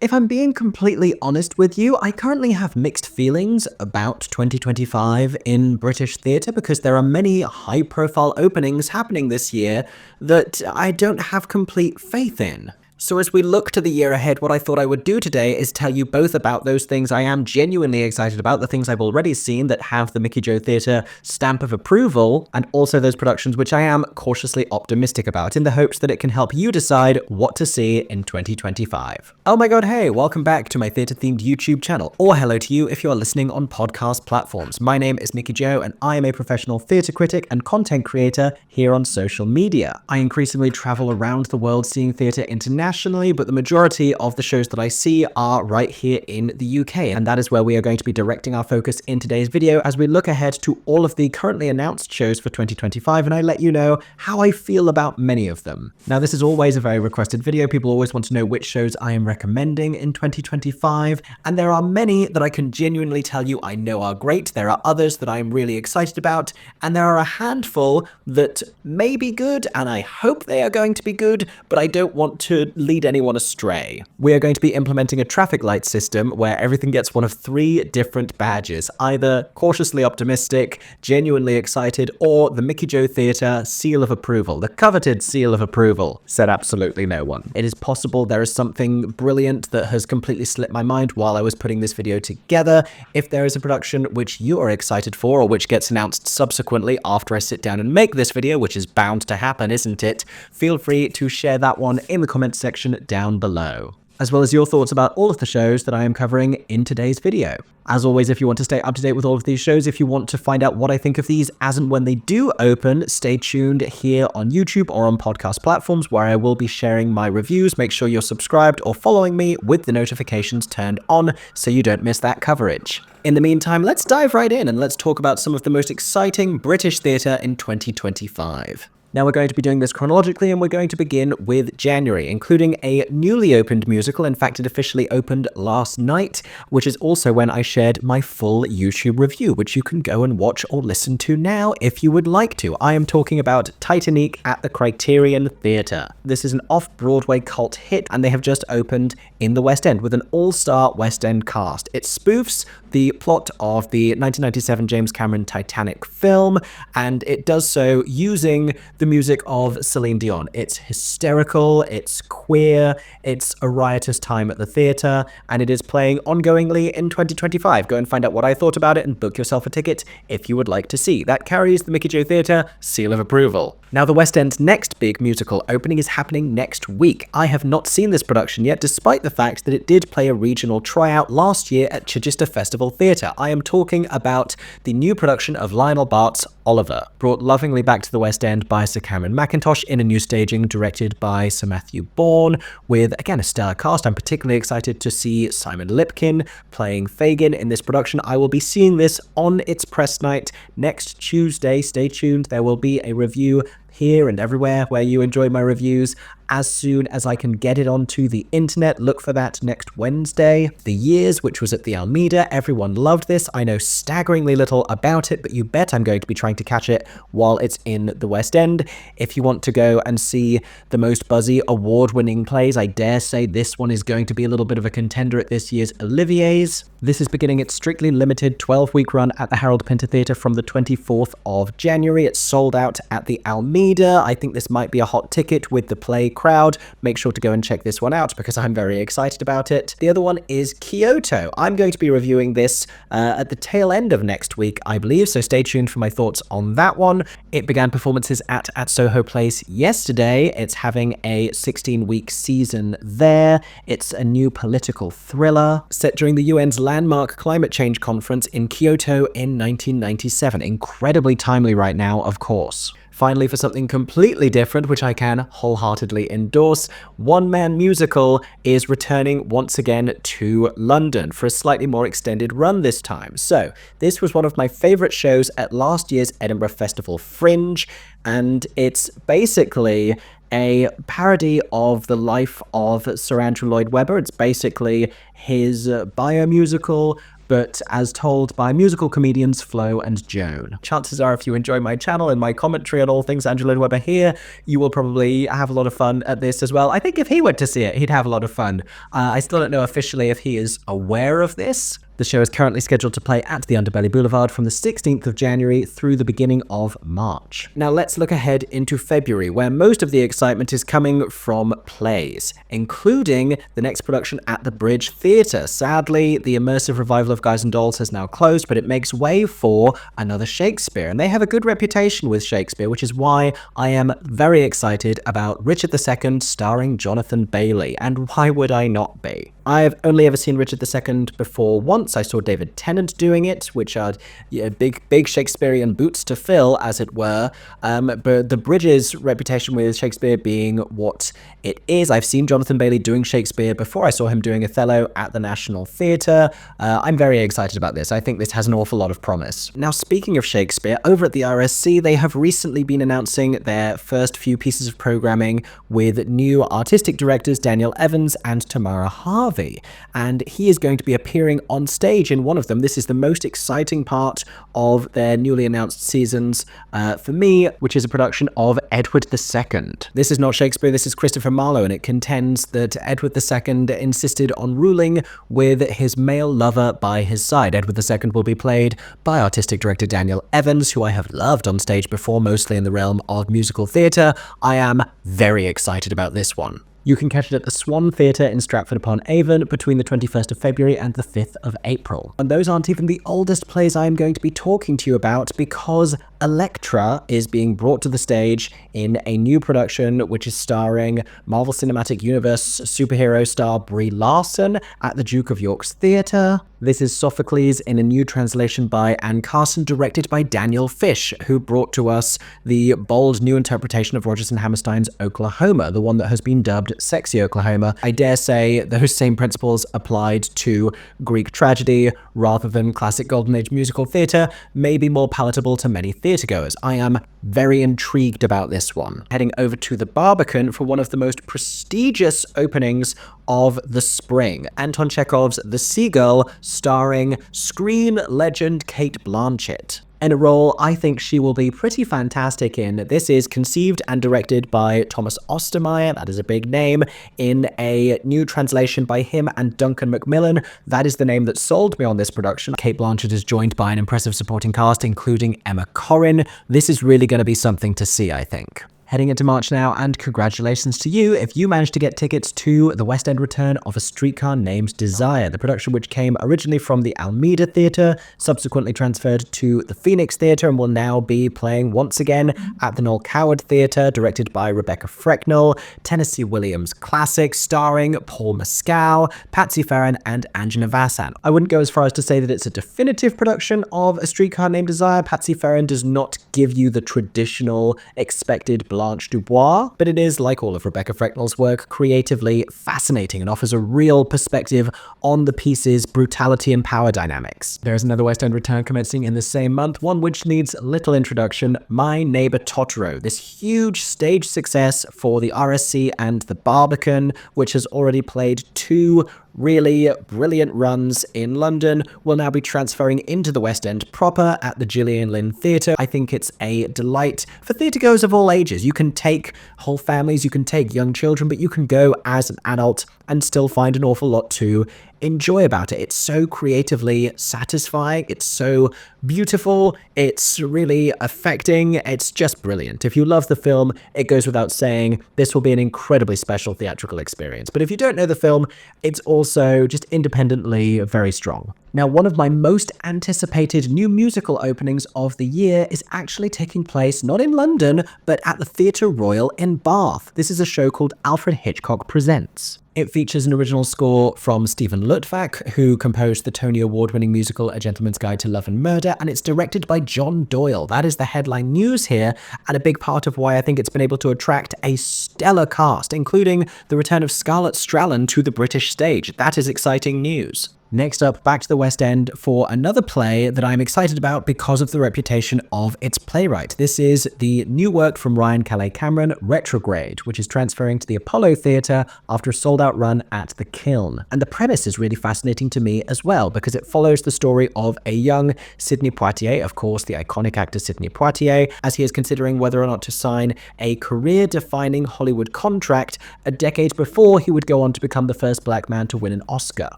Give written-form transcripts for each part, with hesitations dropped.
If I'm being completely honest with you, I currently have mixed feelings about 2025 in British theatre because there are many high-profile openings happening this year that I don't have complete faith in. So as we look to the year ahead, what I thought I would do today is tell you both about those things I am genuinely excited about, the things I've already seen that have the Mickey Jo Theatre stamp of approval, and also those productions which I am cautiously optimistic about, in the hopes that it can help you decide what to see in 2025. Oh my god, hey, welcome back to my theatre-themed YouTube channel, or hello to you if you are listening on podcast platforms. My name is Mickey Jo, and I am a professional theatre critic and content creator here on social media. I increasingly travel around the world seeing theatre internationally, but the majority of the shows that I see are right here in the UK, and that is where we are going to be directing our focus in today's video as we look ahead to all of the currently announced shows for 2025, and I let you know how I feel about many of them. Now, this is always a very requested video. People always want to know which shows I am recommending in 2025, and there are many that I can genuinely tell you I know are great. There are others that I am really excited about, and there are a handful that may be good, and I hope they are going to be good, but I don't want to lead anyone astray. We are going to be implementing a traffic light system where everything gets one of 3 different badges, either cautiously optimistic, genuinely excited, or the Mickey Jo Theatre seal of approval, the coveted seal of approval, said absolutely no one. It is possible there is something brilliant that has completely slipped my mind while I was putting this video together. If there is a production which you are excited for, or which gets announced subsequently after I sit down and make this video, which is bound to happen, isn't it? Feel free to share that one in the comments section down below, as well as your thoughts about all of the shows that I am covering in today's video. As always, if you want to stay up to date with all of these shows, if you want to find out what I think of these as and when they do open, stay tuned here on YouTube or on podcast platforms where I will be sharing my reviews. Make sure you're subscribed or following me with the notifications turned on so you don't miss that coverage. In the meantime, let's dive right in and let's talk about some of the most exciting British theatre in 2025. Now, we're going to be doing this chronologically, and we're going to begin with January, including a newly opened musical. In fact, it officially opened last night, which is also when I shared my full YouTube review, which you can go and watch or listen to now if you would like to. I am talking about Titanic at the Criterion Theatre. This is an off-Broadway cult hit, and they have just opened in the West End with an all-star West End cast. It spoofs the plot of the 1997 James Cameron Titanic film, and it does so using the music of Celine Dion. It's hysterical, it's queer, it's a riotous time at the theatre, and it is playing ongoingly in 2025. Go and find out what I thought about it and book yourself a ticket if you would like to see. That carries the Mickey Jo Theatre seal of approval. Now, the West End's next big musical opening is happening next week. I have not seen this production yet, despite the fact that it did play a regional tryout last year at Chichester Festival Theatre. I am talking about the new production of Lionel Bart's Oliver, brought lovingly back to the West End by Sir Cameron Mackintosh in a new staging directed by Sir Matthew Bourne, with, again, a stellar cast. I'm particularly excited to see Simon Lipkin playing Fagin in this production. I will be seeing this on its press night next Tuesday. Stay tuned. There will be a review here and everywhere where you enjoy my reviews as soon as I can get it onto the internet. Look for that next Wednesday. The Years, which was at the Almeida, everyone loved this. I know staggeringly little about it, but you bet I'm going to be trying to catch it while it's in the West End. If you want to go and see the most buzzy award-winning plays, I dare say this one is going to be a little bit of a contender at this year's Olivier's. This is beginning its strictly limited 12-week run at the Harold Pinter Theatre from the 24th of January. It's sold out at the Almeida. I think this might be a hot ticket with the play crowd. Make sure to go and check this one out because I'm very excited about it. The other one is Kyoto. I'm going to be reviewing this at the tail end of next week, I believe, so stay tuned for my thoughts on that one. It began performances at Soho Place yesterday. It's having a 16-week season there. It's a new political thriller set during the UN's landmark climate change conference in Kyoto in 1997. Incredibly timely right now, of course. Finally, for something completely different, which I can wholeheartedly endorse, One Man Musical is returning once again to London for a slightly more extended run this time. So, this was one of my favourite shows at last year's Edinburgh Festival Fringe, and it's basically a parody of the life of Sir Andrew Lloyd Webber. It's basically his biomusical but as told by musical comedians Flo and Joan. Chances are, if you enjoy my channel and my commentary on all things Andrew Lloyd Webber here, you will probably have a lot of fun at this as well. I think if he went to see it, he'd have a lot of fun. I still don't know officially if he is aware of this. The show is currently scheduled to play at the Underbelly Boulevard from the 16th of January through the beginning of March. Now let's look ahead into February, where most of the excitement is coming from plays, including the next production at the Bridge Theatre. Sadly, the immersive revival of Guys and Dolls has now closed, but it makes way for another Shakespeare, and they have a good reputation with Shakespeare, which is why I am very excited about Richard II starring Jonathan Bailey, and why would I not be? I've only ever seen Richard II before once. I saw David Tennant doing it, which are big Shakespearean boots to fill, as it were. But the Bridge's reputation with Shakespeare being what it is. I've seen Jonathan Bailey doing Shakespeare before. I saw him doing Othello at the National Theatre. I'm very excited about this. I think this has an awful lot of promise. Now, speaking of Shakespeare, over at the RSC, they have recently been announcing their first few pieces of programming with new artistic directors Daniel Evans and Tamara Harvey. And he is going to be appearing on stage in one of them. This is the most exciting part of their newly announced seasons for me, which is a production of Edward II. This is not Shakespeare, this is Christopher Marlowe, and it contends that Edward II insisted on ruling with his male lover by his side. Edward II will be played by artistic director Daniel Evans, who I have loved on stage before, mostly in the realm of musical theatre. I am very excited about this one. You can catch it at the Swan Theatre in Stratford-upon-Avon between the 21st of February and the 5th of April. And those aren't even the oldest plays I am going to be talking to you about, because Elektra is being brought to the stage in a new production which is starring Marvel Cinematic Universe superhero star Brie Larson at the Duke of York's Theatre. This is Sophocles in a new translation by Anne Carson, directed by Daniel Fish, who brought to us the bold new interpretation of Rodgers and Hammerstein's Oklahoma, the one that has been dubbed Sexy Oklahoma. I dare say those same principles applied to Greek tragedy rather than classic Golden Age musical theatre may be more palatable to many theatregoers. I am very intrigued about this one. Heading over to the Barbican for one of the most prestigious openings of the spring, Anton Chekhov's The Seagull, starring screen legend Cate Blanchett, in a role I think she will be pretty fantastic in. This is conceived and directed by Thomas Ostermeyer, that is a big name, in a new translation by him and Duncan Macmillan. That is the name that sold me on this production. Cate Blanchett is joined by an impressive supporting cast, including Emma Corrin. This is really going to be something to see, I think. Heading into March now, and congratulations to you if you managed to get tickets to the West End return of A Streetcar Named Desire, the production which came originally from the Almeida Theatre, subsequently transferred to the Phoenix Theatre, and will now be playing once again at the Noel Coward Theatre, directed by Rebecca Frecknell. Tennessee Williams classic, starring Paul Mescal, Patsy Farron, and Anjana Vasan. I wouldn't go as far as to say that it's a definitive production of A Streetcar Named Desire. Patsy Farron does not give you the traditional expected Blanche Dubois, but it is, like all of Rebecca Frecknell's work, creatively fascinating and offers a real perspective on the piece's brutality and power dynamics. There is another West End return commencing in the same month, one which needs little introduction, My Neighbour Totoro, this huge stage success for the RSC and the Barbican, which has already played 2 really brilliant runs in London, will now be transferring into the West End proper at the Gillian Lynn Theatre. I think it's a delight for theatregoers of all ages. You can take whole families, you can take young children, but you can go as an adult and still find an awful lot to enjoy about it. It's so creatively satisfying, it's so beautiful, it's really affecting, it's just brilliant. If you love the film, it goes without saying, this will be an incredibly special theatrical experience. But if you don't know the film, it's also just independently very strong. Now, one of my most anticipated new musical openings of the year is actually taking place not in London, but at the Theatre Royal in Bath. This is a show called Alfred Hitchcock Presents. It features an original score from Stephen Luttwak, who composed the Tony Award-winning musical A Gentleman's Guide to Love and Murder, and it's directed by John Doyle. That is the headline news here, and a big part of why I think it's been able to attract a stellar cast, including the return of Scarlett Strallen to the British stage. That is exciting news. Next up, back to the West End for another play that I'm excited about because of the reputation of its playwright. This is the new work from Ryan Calais Cameron, Retrograde, which is transferring to the Apollo Theatre after a sold-out run at the Kiln. And the premise is really fascinating to me as well, because it follows the story of a young Sidney Poitier, of course, the iconic actor Sidney Poitier, as he is considering whether or not to sign a career-defining Hollywood contract a decade before he would go on to become the first black man to win an Oscar.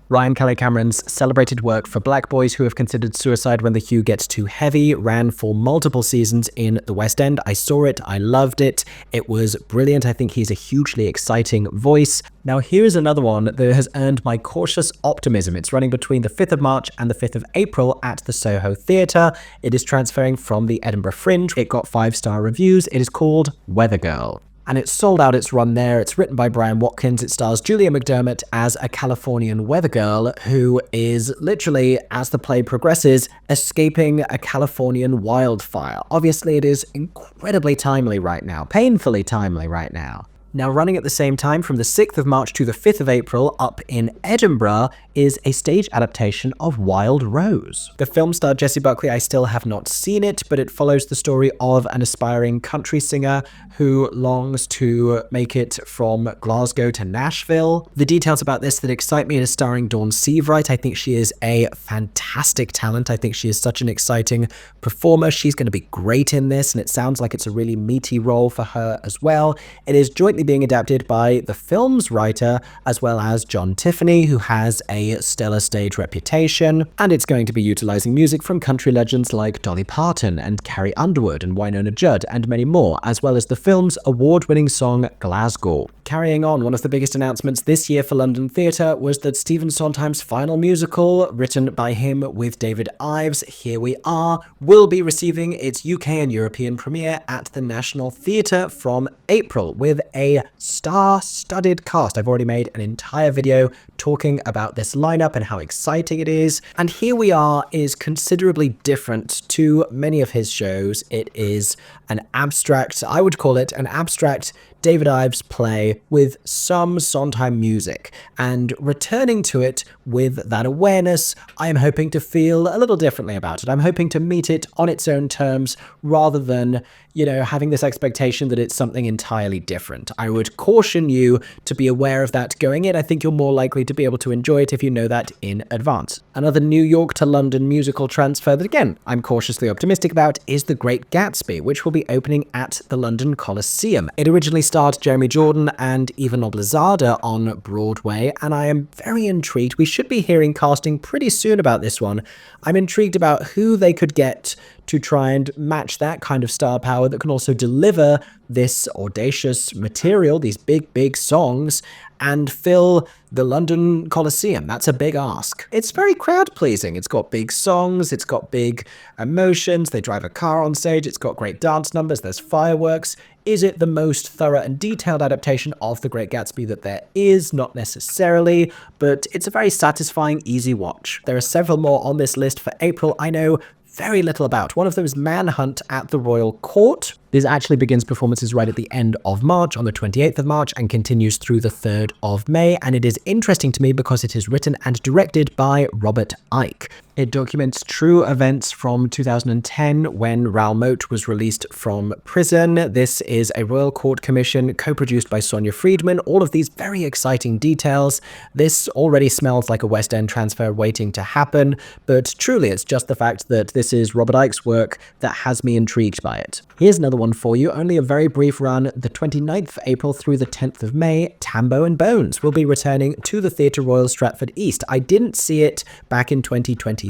Ryan Calais Cameron's celebrated work for black boys who have considered suicide when the hue gets too heavy ran for multiple seasons in the West End. I saw it, I loved it, it was brilliant. I think he's a hugely exciting voice. Now here's another one that has earned my cautious optimism. It's running between the 5th of March and the 5th of April at the Soho Theatre. It is transferring from the Edinburgh Fringe. It got 5-star reviews. It is called Weather Girl. And it's sold out its run there. It's written by Brian Watkins. It stars Julia McDermott as a Californian weather girl who is literally, as the play progresses, escaping a Californian wildfire. Obviously, it is incredibly timely right now, painfully timely right now. Now, running at the same time from the 6th of March to the 5th of April up in Edinburgh is a stage adaptation of Wild Rose. The film starred Jessie Buckley. I still have not seen it, but it follows the story of an aspiring country singer who longs to make it from Glasgow to Nashville. The details about this that excite me is starring Dawn Seabright. I think she is a fantastic talent. I think she is such an exciting performer. She's going to be great in this, and it sounds like it's a really meaty role for her as well. It is jointly being adapted by the film's writer as well as John Tiffany, who has a stellar stage reputation, and it's going to be utilizing music from country legends like Dolly Parton and Carrie Underwood and Winona Judd and many more, as well as the film's award-winning song Glasgow. Carrying on, one of the biggest announcements this year for London Theatre was that Stephen Sondheim's final musical, written by him with David Ives, Here We Are, will be receiving its UK and European premiere at the National Theatre from April with a star-studded cast. I've already made an entire video talking about this lineup and how exciting it is. And Here We Are is considerably different to many of his shows. It is an abstract, I would call it an abstract David Ives play with some Sondheim music, and returning to it with that awareness, I am hoping to feel a little differently about it. I'm hoping to meet it on its own terms rather than, having this expectation that it's something entirely different. I would caution you to be aware of that going in. I think you're more likely to be able to enjoy it if you know that in advance. Another New York to London musical transfer that, again, I'm cautiously optimistic about is The Great Gatsby, which will be opening at the London Coliseum. It originally starred Jeremy Jordan and Eva Noblezada on Broadway, and I am very intrigued. We should be hearing casting pretty soon about this one. I'm intrigued about who they could get to try and match that kind of star power that can also deliver this audacious material, these big, big songs, and fill the London Coliseum. That's a big ask. It's very crowd-pleasing. It's got big songs, it's got big emotions, they drive a car on stage, it's got great dance numbers, there's fireworks. Is it the most thorough and detailed adaptation of The Great Gatsby that there is? Not necessarily, but it's a very satisfying, easy watch. There are several more on this list for April I know very little about. One of them is Manhunt at the Royal Court. This actually begins performances right at the end of March, on the 28th of March, and continues through the 3rd of May, and it is interesting to me because it is written and directed by Robert Icke. It documents true events from 2010 when Raoul Moat was released from prison. This is a Royal Court Commission co-produced by Sonia Friedman. All of these very exciting details. This already smells like a West End transfer waiting to happen, but truly it's just the fact that this is Robert Icke's work that has me intrigued by it. Here's another one for you, only a very brief run, the 29th of April through the 10th of May, Tambo and Bones will be returning to the Theatre Royal Stratford East. I didn't see it back in 2023.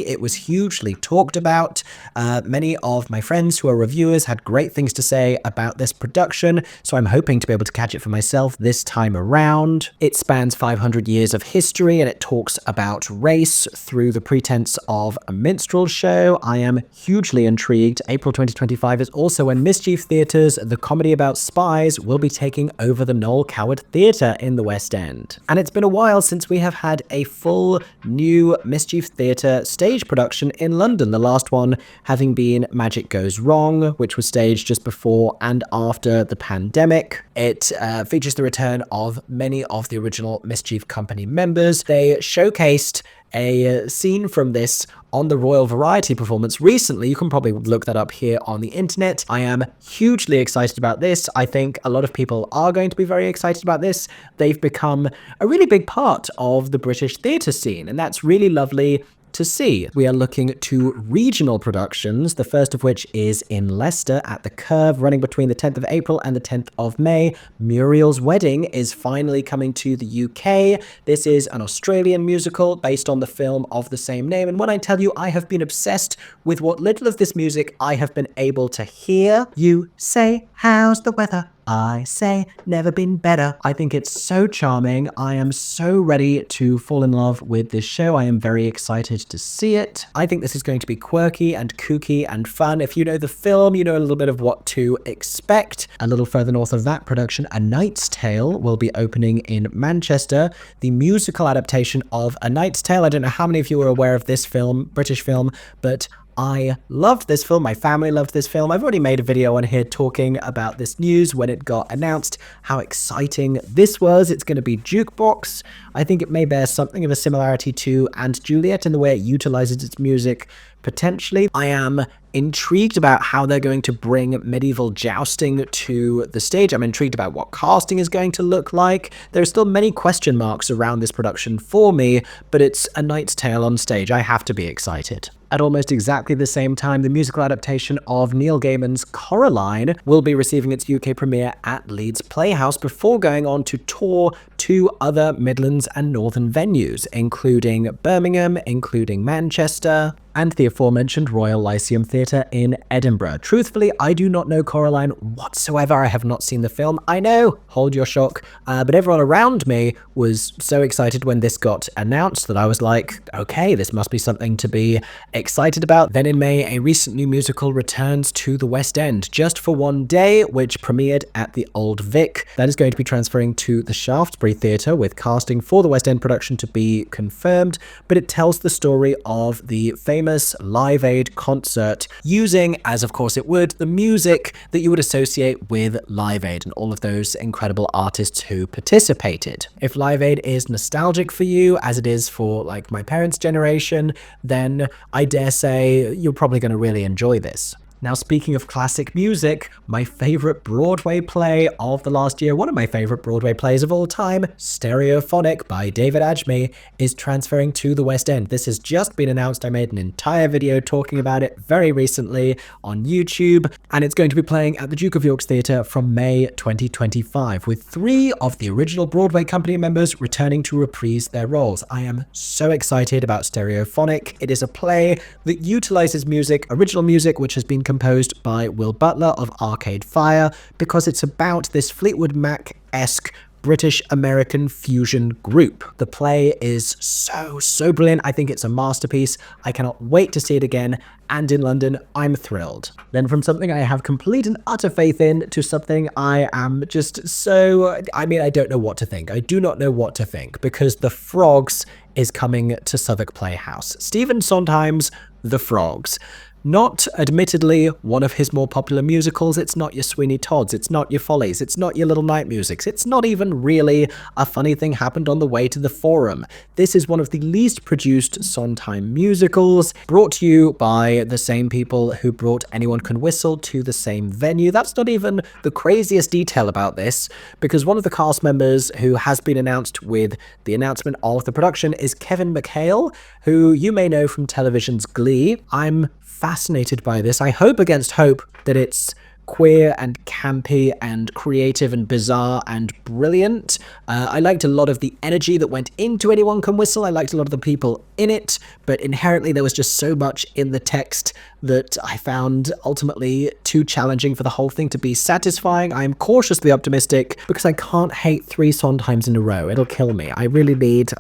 It was hugely talked about. Many of my friends who are reviewers had great things to say about this production, so I'm hoping to be able to catch it for myself this time around. It spans 500 years of history, and it talks about race through the pretense of a minstrel show. I am hugely intrigued. April 2025 is also when when Mischief Theatre's The Comedy About Spies will be taking over the Noel Coward Theatre in the West End. And it's been a while since we have had a full new Mischief Theatre stage production in London, the last one having been Magic Goes Wrong, which was staged just before and after the pandemic. It features the return of many of the original Mischief Company members. They showcased a scene from this on the Royal Variety performance recently. You can probably look that up here on the internet. I am hugely excited about this. I think a lot of people are going to be very excited about this. They've become a really big part of the British theatre scene, and that's really lovely to see. We are looking to regional productions, the first of which is in Leicester at the Curve, running between the 10th of April and the 10th of May. Muriel's Wedding is finally coming to the UK. This is an Australian musical based on the film of the same name, and when I tell you I have been obsessed with what little of this music I have been able to hear. You say, how's the weather? I say, never been better. I think it's so charming. I am so ready to fall in love with this show. I am very excited to see it. I think this is going to be quirky and kooky and fun. If you know the film, you know a little bit of what to expect. A little further north of that production, A Knight's Tale will be opening in Manchester. The musical adaptation of A Knight's Tale. I don't know how many of you are aware of this film, British film, but I loved this film. My family loved this film. I've already made a video on here talking about this news when it got announced, how exciting this was. It's going to be jukebox. I think it may bear something of a similarity to And Juliet in the way it utilizes its music potentially. I am intrigued about how they're going to bring medieval jousting to the stage. I'm intrigued about what casting is going to look like. There are still many question marks around this production for me, but it's A Knight's Tale on stage. I have to be excited. At almost exactly the same time, the musical adaptation of Neil Gaiman's Coraline will be receiving its UK premiere at Leeds Playhouse before going on to tour to other Midlands and Northern venues, including Birmingham, including Manchester, and the aforementioned Royal Lyceum Theatre in Edinburgh. Truthfully, I do not know Coraline whatsoever. I have not seen the film. I know, hold your shock, but everyone around me was so excited when this got announced that I was like, okay, this must be something to be excited about. Then in May, a recent new musical returns to the West End just for one day, which premiered at the Old Vic. That is going to be transferring to the Shaftesbury Theatre, with casting for the West End production to be confirmed, but it tells the story of the famous Live Aid concert, using, as of course it would, the music that you would associate with Live Aid and all of those incredible artists who participated. If Live Aid is nostalgic for you, as it is for like my parents' generation, then I dare say you're probably going to really enjoy this. Now, speaking of classic music, my favorite Broadway play of the last year, one of my favorite Broadway plays of all time, Stereophonic by David Ajme, is transferring to the West End. This has just been announced. I made an entire video talking about it very recently on YouTube, and it's going to be playing at the Duke of York's Theatre from May 2025, with 3 of the original Broadway company members returning to reprise their roles. I am so excited about Stereophonic. It is a play that utilizes music, original music, which has been composed by Will Butler of Arcade Fire, because it's about this Fleetwood Mac-esque British-American fusion group. The play is so brilliant. I think it's a masterpiece. I cannot wait to see it again, and in London, I'm thrilled. Then from something I have complete and utter faith in to something I am just so... I mean, I don't know what to think. I do not know what to think, because The Frogs is coming to Southwark Playhouse. Stephen Sondheim's The Frogs. Not, admittedly, one of his more popular musicals. It's not your Sweeney Todds, it's not your Follies, it's not your Little Night Musics, it's not even really A Funny Thing Happened on the Way to the Forum. This is one of the least produced Sondheim musicals, brought to you by the same people who brought Anyone Can Whistle to the same venue. That's not even the craziest detail about this, because one of the cast members who has been announced with the announcement of the production is Kevin McHale, who you may know from television's Glee. I'm fascinated by this. I hope against hope that it's queer and campy and creative and bizarre and brilliant. I liked a lot of the energy that went into Anyone Can Whistle. I liked a lot of the people in it, but inherently there was just so much in the text that I found ultimately too challenging for the whole thing to be satisfying. I am cautiously optimistic because I can't hate 3 Sondheims in a row. It'll kill me. I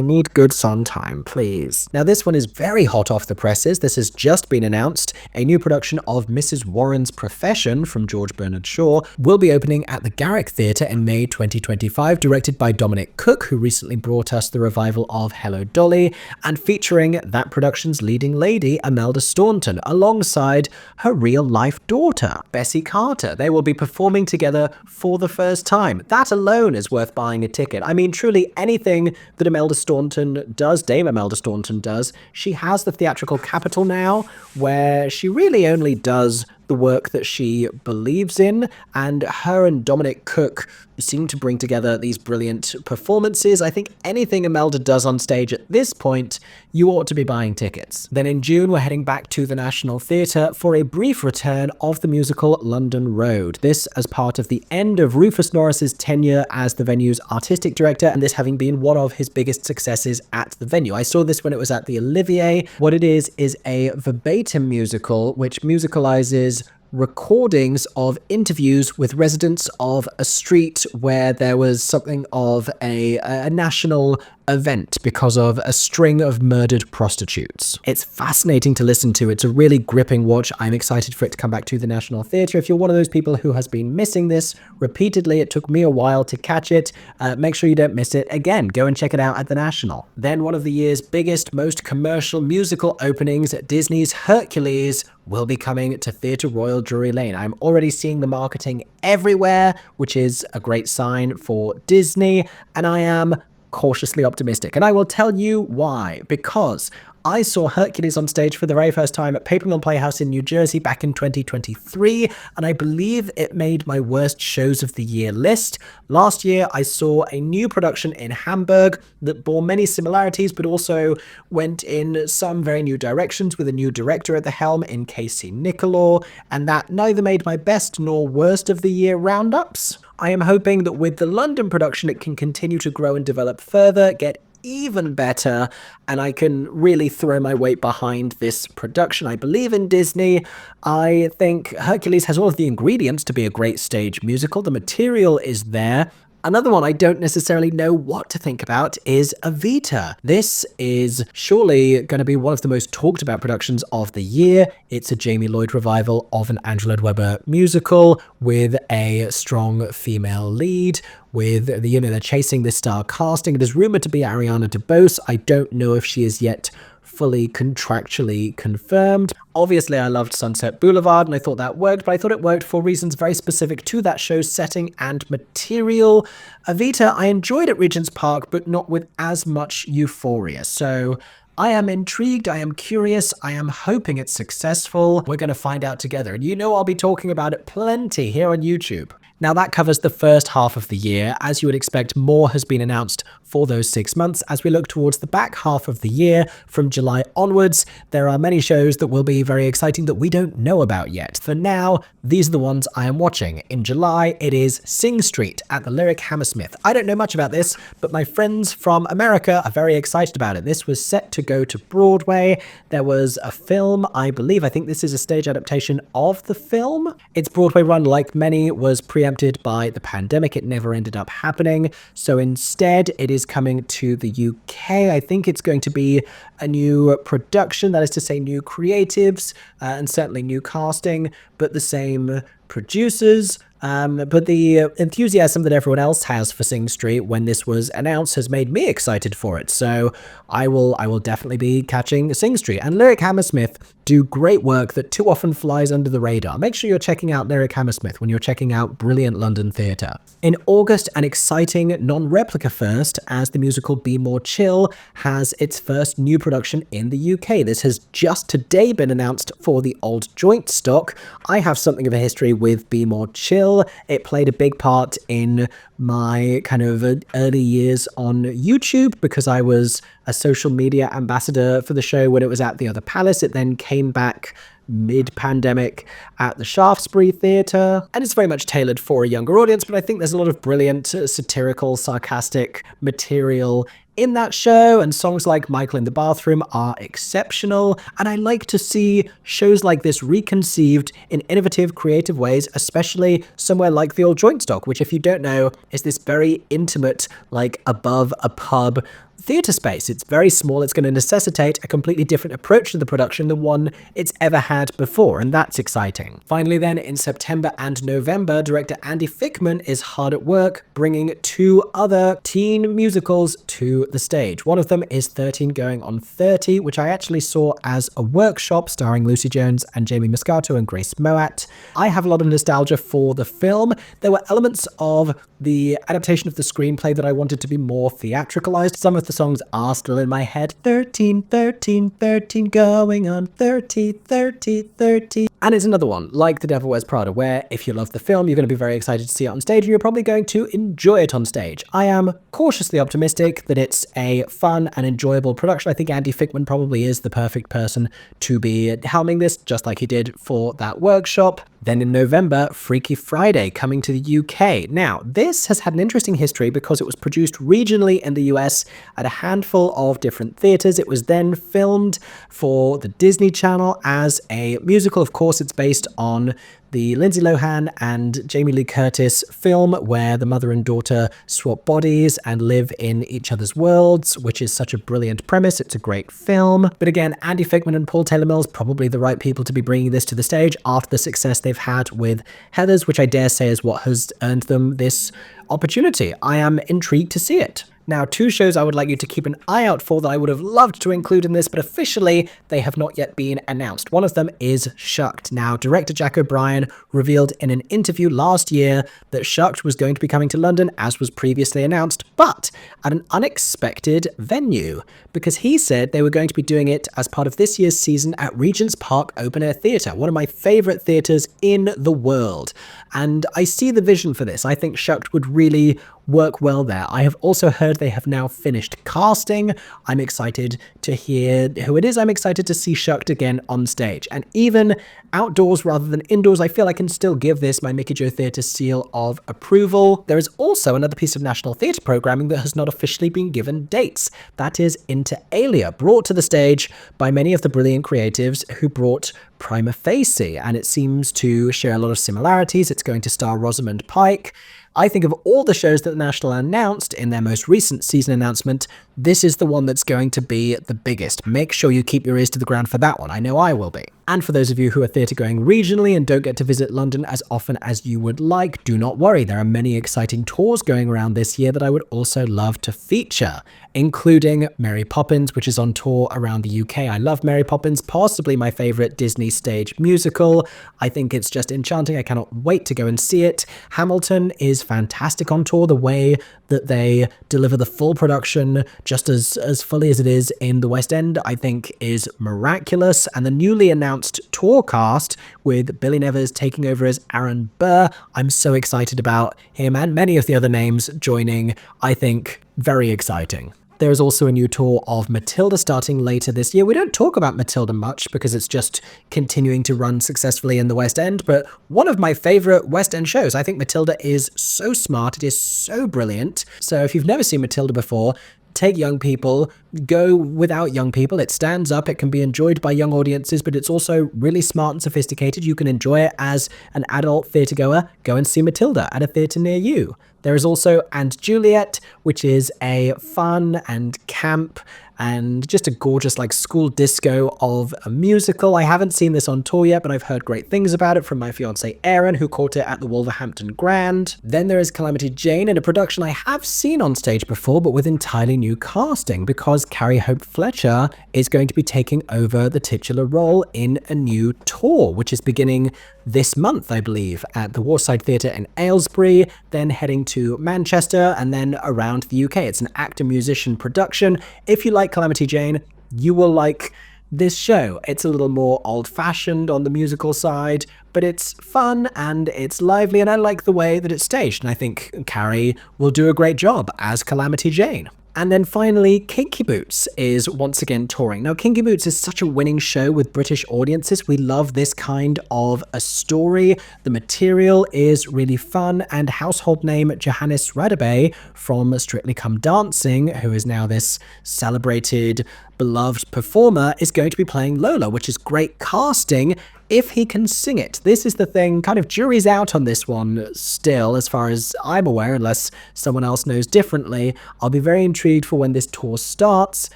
need good Sondheim, please. Now this one is very hot off the presses. This has just been announced. A new production of Mrs. Warren's Profession from from George Bernard Shaw, will be opening at the Garrick Theatre in May 2025, directed by Dominic Cook, who recently brought us the revival of Hello Dolly, and featuring that production's leading lady, Imelda Staunton, alongside her real-life daughter, Bessie Carter. They will be performing together for the first time. That alone is worth buying a ticket. I mean, truly anything that Imelda Staunton does, Dame Imelda Staunton does, she has the theatrical capital now, where she really only does the work that she believes in, and her and Dominic Cook seem to bring together these brilliant performances. I think anything Imelda does on stage at this point, you ought to be buying tickets. Then in June, we're heading back to the National Theatre for a brief return of the musical London Road. This as part of the end of Rufus Norris's tenure as the venue's artistic director, and this having been one of his biggest successes at the venue. I saw this when it was at the Olivier. What it is a verbatim musical which musicalizes recordings of interviews with residents of a street where there was something of a national event because of a string of murdered prostitutes. It's fascinating to listen to. It's a really gripping watch. I'm excited for it to come back to the National Theatre. If you're one of those people who has been missing this repeatedly, it took me a while to catch it. Make sure you don't miss it. Again, go and check it out at the National. Then one of the year's biggest, most commercial musical openings, Disney's Hercules, will be coming to Theatre Royal Drury Lane. I'm already seeing the marketing everywhere, which is a great sign for Disney, and I am cautiously optimistic. And I will tell you why. Because I saw Hercules on stage for the very first time at Paper Mill Playhouse in New Jersey back in 2023, and I believe it made my worst shows of the year list. Last year, I saw a new production in Hamburg that bore many similarities, but also went in some very new directions with a new director at the helm in Casey Nicholaw, and that neither made my best nor worst of the year roundups. I am hoping that with the London production, it can continue to grow and develop further, get even better, and I can really throw my weight behind this production. I believe in Disney. I think Hercules has all of the ingredients to be a great stage musical. The material is there. Another one I don't necessarily know what to think about is Evita. This is surely going to be one of the most talked about productions of the year. It's a Jamie Lloyd revival of an Andrew Lloyd Webber musical with a strong female lead. With they're chasing this star casting. It is rumored to be Ariana DeBose. I don't know if she is yet fully contractually confirmed. Obviously, I loved Sunset Boulevard, and I thought that worked, but I thought it worked for reasons very specific to that show's setting and material. Evita, I enjoyed at Regent's Park, but not with as much euphoria. So I am intrigued, I am curious, I am hoping it's successful. We're going to find out together, and you know I'll be talking about it plenty here on YouTube. Now that covers the first half of the year. As you would expect, more has been announced for those 6 months. As we look towards the back half of the year, from July onwards, there are many shows that will be very exciting that we don't know about yet. For now, these are the ones I am watching. In July, it is Sing Street at the Lyric Hammersmith. I don't know much about this, but my friends from America are very excited about it. This was set to go to Broadway. There was a film, I think this is a stage adaptation of the film. Its Broadway run, like many, was preempted by the pandemic. It never ended up happening. So instead, it is coming to the UK. I think it's going to be a new production, that is to say new creatives, and certainly new casting, but the same producers. But the enthusiasm that everyone else has for Sing Street when this was announced has made me excited for it. So I will definitely be catching Sing Street. And Lyric Hammersmith do great work that too often flies under the radar. Make sure you're checking out Lyric Hammersmith when you're checking out brilliant London theatre. In August, an exciting non-replica first, as the musical Be More Chill has its first new production in the UK. This has just today been announced for the old joint stock. I have something of a history with Be More Chill. It played a big part in my kind of early years on YouTube because I was a social media ambassador for the show when it was at the Other Palace. It then came back mid-pandemic at the Shaftesbury Theatre, and it's very much tailored for a younger audience, but I think there's a lot of brilliant satirical, sarcastic material in that show, and songs like Michael in the Bathroom are exceptional, and I like to see shows like this reconceived in innovative, creative ways, especially somewhere like the old Joint Stock, which, if you don't know, is this very intimate, like above a pub theatre space. It's very small. It's going to necessitate a completely different approach to the production than one it's ever had before, and that's exciting. Finally then, in September and November, director Andy Fickman is hard at work bringing 2 other teen musicals to the stage. One of them is 13 Going on 30, which I actually saw as a workshop starring Lucy Jones and Jamie Moscato and Grace Moat. I have a lot of nostalgia for the film. There were elements of the adaptation of the screenplay that I wanted to be more theatricalized. Some of the songs are still in my head. 13, 13, 13, going on 30, 30, 30. And it's another one, like The Devil Wears Prada, where if you love the film, you're going to be very excited to see it on stage, and you're probably going to enjoy it on stage. I am cautiously optimistic that it's a fun and enjoyable production. I think Andy Fickman probably is the perfect person to be helming this, just like he did for that workshop. Then in November, Freaky Friday coming to the UK. Now, this has had an interesting history because it was produced regionally in the US at a handful of different theatres. It was then filmed for the Disney Channel as a musical. Of course, it's based on the Lindsay Lohan and Jamie Lee Curtis film where the mother and daughter swap bodies and live in each other's worlds, which is such a brilliant premise. It's a great film. But again, Andy Fickman and Paul Taylor Mills, probably the right people to be bringing this to the stage after the success they've had with Heathers, which I dare say is what has earned them this opportunity. I am intrigued to see it. Now, 2 shows I would like you to keep an eye out for that I would have loved to include in this, but officially they have not yet been announced. One of them is Shucked. Now, director Jack O'Brien revealed in an interview last year that Shucked was going to be coming to London, as was previously announced, but at an unexpected venue, because he said they were going to be doing it as part of this year's season at Regent's Park Open Air Theatre, one of my favourite theatres in the world. And I see the vision for this. I think Shucked would really work well there. I have also heard they have now finished casting. I'm excited to hear who it is. I'm excited to see Shucked again on stage. And even outdoors rather than indoors, I feel I can still give this my Mickey Joe Theatre seal of approval. There is also another piece of National Theatre programming that has not officially been given dates. That is Inter Alia, brought to the stage by many of the brilliant creatives who brought Prima Facie, and it seems to share a lot of similarities. It's going to star Rosamund Pike. I think of all the shows that the National announced in their most recent season announcement, this is the one that's going to be the biggest. Make sure you keep your ears to the ground for that one. I know I will be. And for those of you who are theatre going regionally and don't get to visit London as often as you would like, do not worry. There are many exciting tours going around this year that I would also love to feature, including Mary Poppins, which is on tour around the UK. I love Mary Poppins, possibly my favourite Disney stage musical. I think it's just enchanting. I cannot wait to go and see it. Hamilton is fantastic on tour. The way that they deliver the full production just as fully as it is in the West End, I think is miraculous. And the newly announced tour cast with Billy Nevers taking over as Aaron Burr, I'm so excited about him and many of the other names joining. I think very exciting. There is also a new tour of Matilda starting later this year. We don't talk about Matilda much because it's just continuing to run successfully in the West End, but one of my favourite West End shows. I think Matilda is so smart. It is so brilliant. So if you've never seen Matilda before, take young people, go without young people. It stands up, it can be enjoyed by young audiences, but it's also really smart and sophisticated. You can enjoy it as an adult theatre goer. Go and see Matilda at a theatre near you. There is also And Juliet, which is a fun and camp and just a gorgeous like school disco of a musical. I haven't seen this on tour yet, but I've heard great things about it from my fiance Erin, who caught it at the Wolverhampton Grand. Then there is Calamity Jane, in a production I have seen on stage before, but with entirely new casting, because Carrie Hope Fletcher is going to be taking over the titular role in a new tour, which is beginning this month, I believe, at the Warside Theatre in Aylesbury, then heading to Manchester, and then around the UK. It's an actor-musician production. If you like Calamity Jane, you will like this show. It's a little more old-fashioned on the musical side, but it's fun and it's lively, and I like the way that it's staged, and I think Carrie will do a great job as Calamity Jane. And then finally, Kinky Boots is once again touring. Now, Kinky Boots is such a winning show with British audiences. We love this kind of a story. The material is really fun, and household name Johannes Radebe from Strictly Come Dancing, who is now this celebrated, beloved performer, is going to be playing Lola, which is great casting. if he can sing it. This is the thing, kind of jury's out on this one still, as far as I'm aware, unless someone else knows differently. I'll be very intrigued for when this tour starts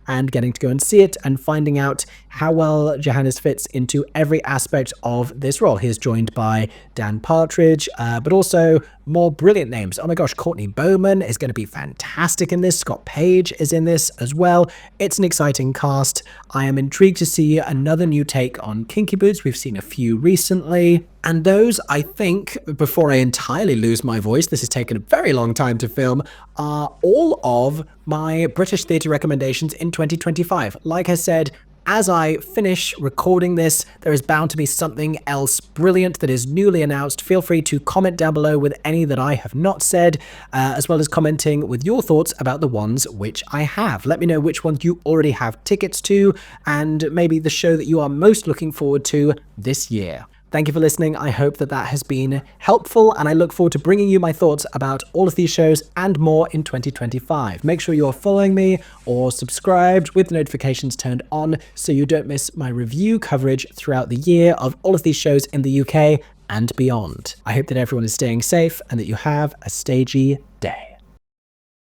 and getting to go and see it and finding out how well Johannes fits into every aspect of this role. He is joined by Dan Partridge, but also more brilliant names. Oh my gosh, Courtney Bowman is going to be fantastic in this. Scott Page is in this as well. It's an exciting cast. I am intrigued to see another new take on Kinky Boots. We've seen a few recently. And those, I think, before I entirely lose my voice, this has taken a very long time to film, are all of my British theatre recommendations in 2025. Like I said, as I finish recording this, there is bound to be something else brilliant that is newly announced. Feel free to comment down below with any that I have not said, as well as commenting with your thoughts about the ones which I have. Let me know which ones you already have tickets to, and maybe the show that you are most looking forward to this year. Thank you for listening. I hope that has been helpful, and I look forward to bringing you my thoughts about all of these shows and more in 2025. Make sure you're following me or subscribed with the notifications turned on so you don't miss my review coverage throughout the year of all of these shows in the UK and beyond. I hope that everyone is staying safe and that you have a stagey day.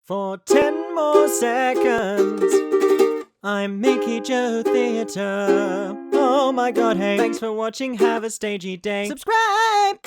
For 10 more seconds, I'm Mickey Joe Theatre. Oh my god, hey, thanks for watching, have a stagey day. Subscribe!